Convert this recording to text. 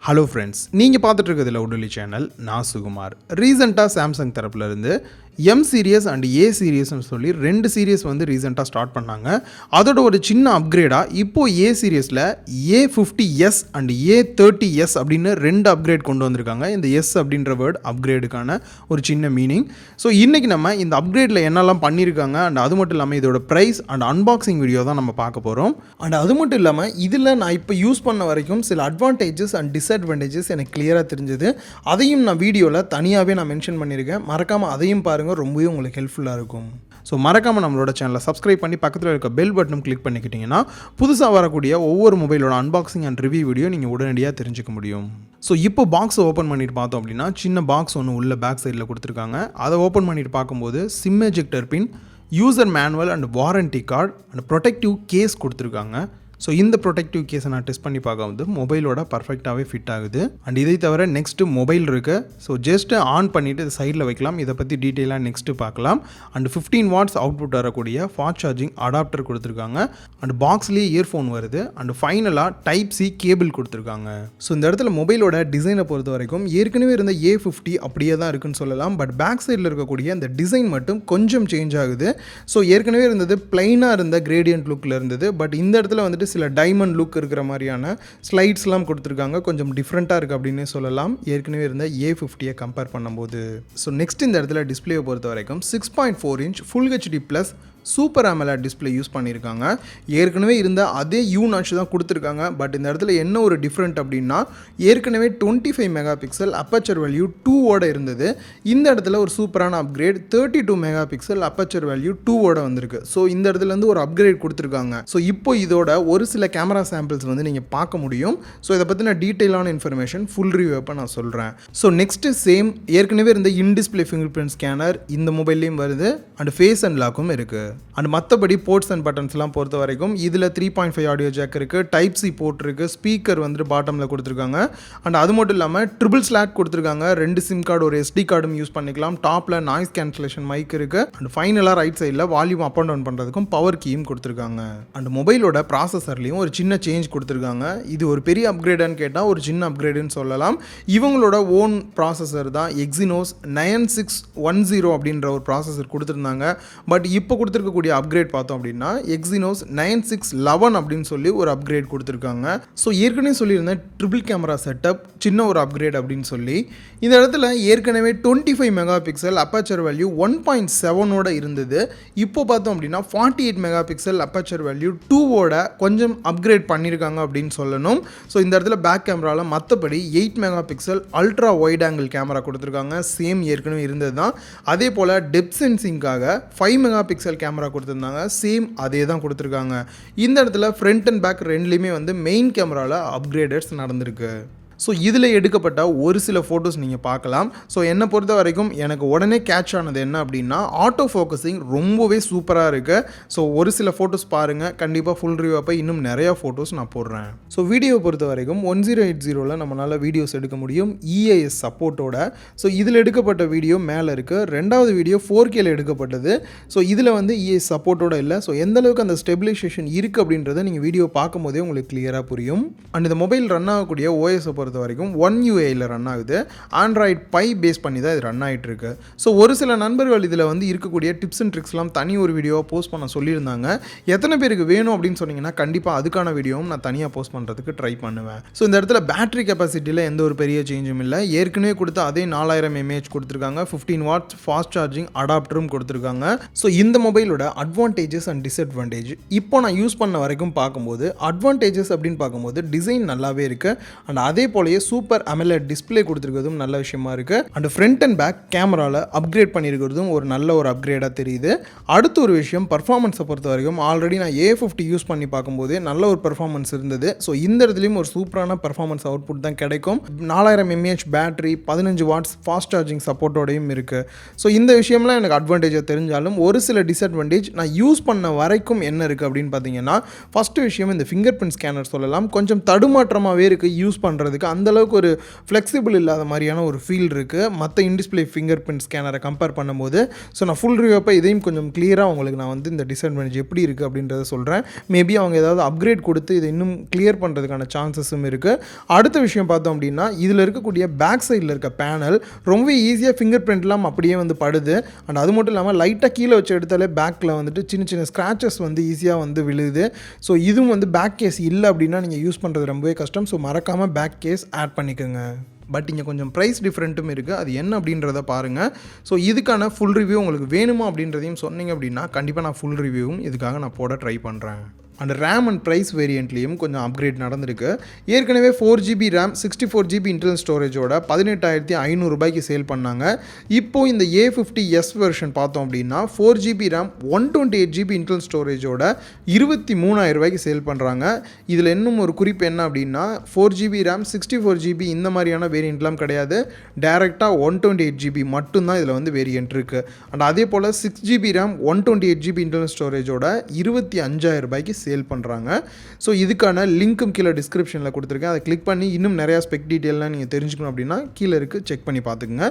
Hello friends, நீங்கள் பார்த்துட்டு இருக்கிறதுல உடலி சேனல். நான் சுகுமார். ரீசெண்டாக சாம்சங் தரப்புலேருந்து எம் சீரியஸ் அண்ட் ஏ சீரியஸ்னு சொல்லி 2 சீரியஸ் வந்து ரீசெண்டாக ஸ்டார்ட் பண்ணாங்க. அதோட ஒரு சின்ன அப்கிரேடாக இப்போது ஏ சீரியஸில் A50s அண்ட் A30s அப்படின்னு 2 அப்கிரேட் கொண்டு வந்திருக்காங்க. இந்த எஸ் அப்படின்ற வேர்ட் அப்கிரேடுக்கான ஒரு சின்ன மீனிங். ஸோ இன்றைக்கி நம்ம இந்த அப்கிரேடில் என்னெல்லாம் பண்ணியிருக்காங்க அண்ட் அது மட்டும் இல்லாமல் இதோட ப்ரைஸ் அண்ட் அன்பாக்சிங் வீடியோ தான் நம்ம பார்க்க போகிறோம். அண்ட் அது மட்டும் இல்லாமல் இதில் நான் இப்போ யூஸ் பண்ண வரைக்கும் சில அட்வான்டேஜஸ் அண்ட் டிஸ்அட்வான்டேஜஸ் எனக்கு கிளியராக தெரிஞ்சது. அதையும் நான் வீடியோவில் தனியாகவே நான் மென்ஷன் பண்ணியிருக்கேன். மறக்காமல் அதையும் பாருங்கள், ரொம்பவே உங்களுக்கு ஹெல்ப்ஃபுல்லாக இருக்கும். ஸோ மறக்காமல் நம்மளோட சேனலை சப்ஸ்கிரைப் பண்ணி பக்கத்தில் இருக்க பெல் பட்டனும் கிளிக் பண்ணிக்கிட்டிங்கன்னா புதுசாக வரக்கூடிய ஒவ்வொரு மொபைலோட அன்பாக்சிங் அண்ட் ரிவ்யூ வீடியோ நீங்கள் உடனடியாக தெரிஞ்சுக்க முடியும். ஸோ இப்போ பாக்ஸை ஓப்பன் பண்ணிட்டு பார்த்தோம் அப்படின்னா சின்ன பாக்ஸ் ஒன்று உள்ள பேக் சைடில் கொடுத்துருக்காங்க. அதை ஓப்பன் பண்ணிட்டு பார்க்கும்போது SIM ejector pin, user manual and warranty card and protective case கொடுத்துருக்காங்க. ஸோ இந்த ப்ரொடெக்டிவ் கேஸை நான் டெஸ்ட் பண்ணி பார்க்கும்போது மொபைலோட பர்ஃபெக்டாகவே ஃபிட் ஆகுது. அண்ட் இதை தவிர நெக்ஸ்ட்டு மொபைல் இருக்குது. ஸோ ஜஸ்ட்டு ஆன் பண்ணிவிட்டு இது சைடில் வைக்கலாம். இதை பற்றி டீட்டெயிலாக நெக்ஸ்ட்டு பார்க்கலாம். அண்ட் 15 வாட்ஸ் அவுட்புட் வரக்கூடிய ஃபாஸ்ட் சார்ஜிங் அடாப்டர் கொடுத்துருக்காங்க. அண்ட் பாக்ஸ்லேயே இயர்ஃபோன் வருது. அண்ட் ஃபைனலாக டைப்-C கேபிள் கொடுத்துருக்காங்க. ஸோ இந்த இடத்துல மொபைலோட டிசைனை பொறுத்த வரைக்கும் ஏற்கனவே இருந்த A50 அப்படியே தான் இருக்குன்னு சொல்லலாம். பட் பேக் சைடில் இருக்கக்கூடிய அந்த டிசைன் மட்டும் கொஞ்சம் சேஞ்ச் ஆகுது. ஸோ ஏற்கனவே இருந்தது பிளைனாக இருந்த கிரேடியன்ட் லுக்கில் இருந்தது. பட் இந்த இடத்துல வந்துட்டு சில டைமண்ட் லுக் இருக்கிற மாதிரியான ஸ்லைட்ஸ்லாம் கொடுத்துருக்காங்க. கொஞ்சம் டிஃப்ரெண்ட்டாக இருக்குது அப்படின்னே சொல்லலாம் ஏற்கனவே இருந்த A50 கம்பேர் பண்ணும்போது. ஸோ நெக்ஸ்ட் இந்த இடத்துல டிஸ்பிளேயை பொறுத்த வரைக்கும் 6.4 inch full HD plus super AMOLED display use பண்ணியிருக்காங்க. ஏற்கனவே இருந்த அதே U-Notch தான் கொடுத்துருக்காங்க. பட் இந்த இடத்துல என்ன ஒரு டிஃப்ரெண்ட் அப்படின்னா ஏற்கனவே 25 மெகா பிக்சல் அப்பச்சர் வேல்யூ 2 இருந்தது. இந்த இடத்துல ஒரு சூப்பரான upgrade 32 mega pixel aperture value 2 வந்திருக்கு. ஸோ இந்த இடத்துலேருந்து ஒரு அப்கிரேட் கொடுத்துருக்காங்க. ஸோ இப்போ இதோட ஒரு சில கேமரா சாம்பிள்ஸ் வந்து நீங்கள் பார்க்க முடியும். ஸோ இதை பற்றின டீட்டெயிலான இன்ஃபர்மேஷன் ஃபுல் ரிவ்யூ அப்போ நான் சொல்கிறேன். ஸோ நெக்ஸ்ட்டு சேம் ஏற்கனவே இருந்த இன்டிஸ்பிளே ஃபிங்கர் பிரிண்ட் ஸ்கேனர் இந்த மொபைல்லையும் வருது. அண்ட் ஃபேஸ் அண்ட் லாக்கும் இருக்குது. அண்ட் மற்றபடி போர்ட்ஸ் அண்ட் பட்டன்ஸ்லாம் பொறுத்த வரைக்கும் இதில் 3.5 ஆடியோ ஜாக் இருக்குது, டைப்-C போர்ட் இருக்குது, ஸ்பீக்கர் வந்துட்டு பாட்டமில் கொடுத்துருக்காங்க. அண்ட் அது மட்டும் இல்லாமல் ட்ரிபிள் ஸ்லாட் கொடுத்துருக்காங்க. 2 சிம் கார்டு ஒரு SD கார்டும் யூஸ் பண்ணிக்கலாம். டாப்பில் நாய்ஸ் கேன்சலேஷன் மைக் இருக்குது. அண்ட் ஃபைனலாக ரைட் சைடில் வால்யூம் அப் அண்ட் டவுன் பண்ணுறதுக்கும் பவர் கீயும் கொடுத்துருக்காங்க. அண்ட் மொபைலோட ப்ராசஸர்லேயும் ஒரு சின்ன சேஞ்ச் கொடுத்துருக்காங்க. இது ஒரு பெரிய அப்கிரேடான்னு கேட்டால் ஒரு சின்ன அப்கிரேடுன்னு சொல்லலாம். இவங்களோட ஓன் ப்ராசஸர் தான் Exynos 9610 அப்படின்ற ஒரு ப்ராசஸர் கொடுத்துருந்தாங்க. பட் இப்போ கொடுத்துருக்கக்கூடிய அப்கிரேட் பார்த்தோம் அப்படின்னா Exynos 9611 அப்படின்னு சொல்லி ஒரு அப்கிரேட் கொடுத்துருக்காங்க. ஸோ ஏற்கனவே சொல்லியிருந்தேன் ட்ரிபிள் கேமரா செட்டப் சின்ன ஒரு அப்கிரேட் அப்படின்னு சொல்லி. இந்த இடத்துல ஏற்கனவே 25 மெகா பிக்சல் அப்பச்சர் வேல்யூ 1.7 இருந்தது. இப்போ பார்த்தோம் அப்படின்னா 48 மெகா பிக்சல் அப்பச்சர் வேல்யூ 2 கொஞ்சம் அப்கிரேட் பண்ணியிருக்காங்க அப்படின்னு சொல்லணும். ஸோ இந்த இடத்துல பேக் கேமராவில் மற்றபடி 8 mega pixel ultra wide angle camera கொடுத்துருக்காங்க. சேம் ஏற்கனவே இருந்தது தான். அதே போல் டெப்த் சென்சிங்காக 5 மெகா பிக்சல் கேமரா கொடுத்துருந்தாங்க. சேம் அதே தான் கொடுத்துருக்காங்க. இந்த இடத்துல ஃப்ரண்ட் அண்ட் பேக் ரெண்டுலேயுமே வந்து மெயின் கேமராவில் அப்கிரேடர்ஸ் நடந்திருக்கு. ஸோ இதில் எடுக்கப்பட்ட ஒரு சில ஃபோட்டோஸ் நீங்கள் பார்க்கலாம். ஸோ என்னை பொறுத்த வரைக்கும் எனக்கு உடனே கேட்ச் ஆனது என்ன அப்படின்னா ஆட்டோ ஃபோக்கஸிங் ரொம்பவே சூப்பராக இருக்குது. ஸோ ஒரு சில ஃபோட்டோஸ் பாருங்கள். கண்டிப்பாக ஃபுல் ரிவ்யூ அப்போ இன்னும் நிறையா ஃபோட்டோஸ் நான் போடுறேன். ஸோ வீடியோ பொறுத்த வரைக்கும் 1080 நம்மளால் வீடியோஸ் எடுக்க முடியும் EIS சப்போர்ட்டோட. ஸோ இதில் எடுக்கப்பட்ட வீடியோ மேலே இருக்குது. ரெண்டாவது வீடியோ 4Kல எடுக்கப்பட்டது. ஸோ இதில் வந்து EIS சப்போர்ட்டோட இல்லை. ஸோ எந்த அளவுக்கு அந்த ஸ்டெபிலைசேஷன் இருக்குது அப்படின்றத நீங்கள் வீடியோ பார்க்கும்போதே உங்களுக்கு கிளியராக புரியும். அண்ட் இந்த மொபைல் ரன் ஆகக்கூடிய OS பொறுத்த வரைக்கும் 1 UI ரன் ஆகுது. ஆண்ட்ராய்ட் பை பேஸ் பண்ணி தான் இது ரன் ஆகிட்டு இருக்கு. ஸோ ஒரு சில நண்பர்கள் இதில் வந்து இருக்கக்கூடிய டிப்ஸ் அண்ட் ட்ரிக்ஸ்லாம் தனி ஒரு வீடியோவை போஸ்ட் பண்ண சொல்லியிருந்தாங்க. எத்தனை பேருக்கு வேணும் அப்படின்னு சொன்னீங்கன்னா கண்டிப்பாக அதுக்கான வீடியோவும் நான் தனியாக போஸ்ட் பண்ணுறதுக்கு ட்ரை பண்ணுவேன். ஸோ இந்த இடத்துல பேட்டரி கெப்பாசிட்டியில் எந்த ஒரு பெரிய சேஞ்சும் இல்லை. ஏற்கனவே கொடுத்த அதே 4000 mAh கொடுத்துருக்காங்க. 15 வாட்ஸ் ஃபாஸ்ட் சார்ஜிங் அடாப்டரும் கொடுத்துருக்காங்க. ஸோ இந்த மொபைலோட அட்வான்டேஜஸ் அண்ட் டிஸ்அட்வான்டேஜ் இப்போ நான் யூஸ் பண்ண வரைக்கும் பார்க்கும்போது அட்வான்டேஜஸ் அப்படின்னு பார்க்கும்போது டிசைன் நல்லாவே இருக்குது. அண்ட் அதே போலயே சூப்பர் AMOLED டிஸ்பிளே கொடுத்துருக்கிறதும் நல்ல விஷயமா இருக்கு. அண்ட் ஃப்ரண்ட் அண்ட் பேக் கேமராவில் அப்கிரேட் பண்ணியிருக்கிறதும் ஒரு நல்ல ஒரு அப்கிரேடாக தெரியுது. அடுத்த ஒரு விஷயம் பர்ஃபார்மன்ஸை பொறுத்த வரைக்கும் ஆல்ரெடி நான் A50 யூஸ் பண்ணி பார்க்கும்போதே நல்ல ஒரு பர்ஃபார்மன்ஸ் இருந்தது. ஸோ இந்த இடத்துலையும் ஒரு சூப்பரான பர்ஃபார்மன்ஸ் அவுட்புட் தான் கிடைக்கும். 4000 mAh battery 15 watts fast charging சப்போர்ட்டோடையும் இருக்குது. ஸோ இந்த விஷயம்லாம் எனக்கு அட்வான்டேஜாக தெரிஞ்சாலும் ஒரு சில டிஸ்அட்வான்டேஜ் நான் யூஸ் பண்ண வரைக்கும் என்ன இருக்குது அப்படின்னு பார்த்தீங்கன்னா ஃபஸ்ட்டு விஷயம் இந்த ஃபிங்கர் பிரிண்ட் ஸ்கேனர் சொல்லலாம். கொஞ்சம் தடுமாற்றமாகவே இருக்குது யூஸ் பண்ணுறதுக்கு. உங்களுக்கு அந்தளவுக்கு ஒரு ஃப்ளெக்சிபிள் இல்லாத மாதிரியான ஒரு ஃபீல் இருக்குது மற்ற இன்டிஸ்பிளே ஃபிங்கர் பிரிண்ட் ஸ்கேனரை கம்பேர் பண்ணும்போது. ஸோ நான் ஃபுல் ரிவ்யூ அப்போ இதையும் கொஞ்சம் கிளியராக உங்களுக்கு நான் வந்து இந்த டிஸ்அட்வான்டேஜ் எப்படி இருக்குது அப்படின்றத சொல்கிறேன். மேபி அவங்க ஏதாவது அப்கிரேட் கொடுத்து இதை இன்னும் கிளியர் பண்ணுறதுக்கான சான்சஸும் இருக்குது. அடுத்த விஷயம் பார்த்தோம் அப்படின்னா இதில் இருக்கக்கூடிய பேக் சைடில் இருக்க பேனல் ரொம்ப ஈஸியாக ஃபிங்கர் பிரிண்ட்லாம் அப்படியே வந்து படுது. அண்ட் அது மட்டும் இல்லாமல் லைட்டாக கீழே வச்சு எடுத்தாலே பேக்கில் வந்துட்டு சின்ன சின்ன ஸ்க்ராச்சஸ் வந்து ஈஸியாக வந்து விழுது. ஸோ இதுவும் வந்து பேக் கேஸ் இல்லை அப்படின்னா நீங்கள் யூஸ் பண்ணுறது ரொம்பவே கஷ்டம். ஸோ மறக்காமல் பேக் கேஸ் ஆட் பண்ணிக்கோங்க. பட் இங்கே கொஞ்சம் ப்ரைஸ் டிஃப்ரெண்ட்டும் இருக்குது. அது என்ன அப்படின்றத பாருங்கள். ஸோ இதுக்கான ஃபுல் ரிவ்யூ உங்களுக்கு வேணுமா அப்படின்றதையும் சொன்னீங்க அப்படின்னா கண்டிப்பாக நான் ஃபுல் ரிவ்யூவும் இதுக்காக நான் போட ட்ரை பண்ணுறேன். அண்ட் ரேம் அண்ட் ப்ரைஸ் வேரியண்ட்லேயும் கொஞ்சம் அப்கிரேட் நடந்திருக்கு. ஏற்கனவே 4GB RAM 64GB internal ஸ்டோரேஜோட 18,500 sale பண்ணாங்க. இப்போது இந்த A50s வெர்ஷன் பார்த்தோம் அப்படின்னா 4GB RAM 128GB internal ஸ்டோரேஜோட 23,000 sale பண்ணுறாங்க. இதில் இன்னும் ஒரு குறிப்பு என்ன அப்படின்னா 4GB ரேம் 64GB இந்த மாதிரியான வேரியண்ட்லாம் கிடையாது. டேரெக்டாக 128GB மட்டும்தான் இதில் வந்து வேரியண்ட் இருக்குது. அண்ட் அதே போல் 6GB ரேம் 128GB இன்டர்னல் ஸ்டோரேஜோட 25,000 சேல் பண்ணுறாங்க. ஸோ இதுக்கான லிங்க்கும் கீழே டிஸ்கிரிப்ஷனில் கொடுத்துருக்கேன். அதை கிளிக் பண்ணி இன்னும் நிறையா ஸ்பெக் டீட்டெயிலாம் நீங்கள் தெரிஞ்சுக்கணும் அப்படின்னா கீழே இருக்குது, செக் பண்ணி பார்த்துக்குங்க.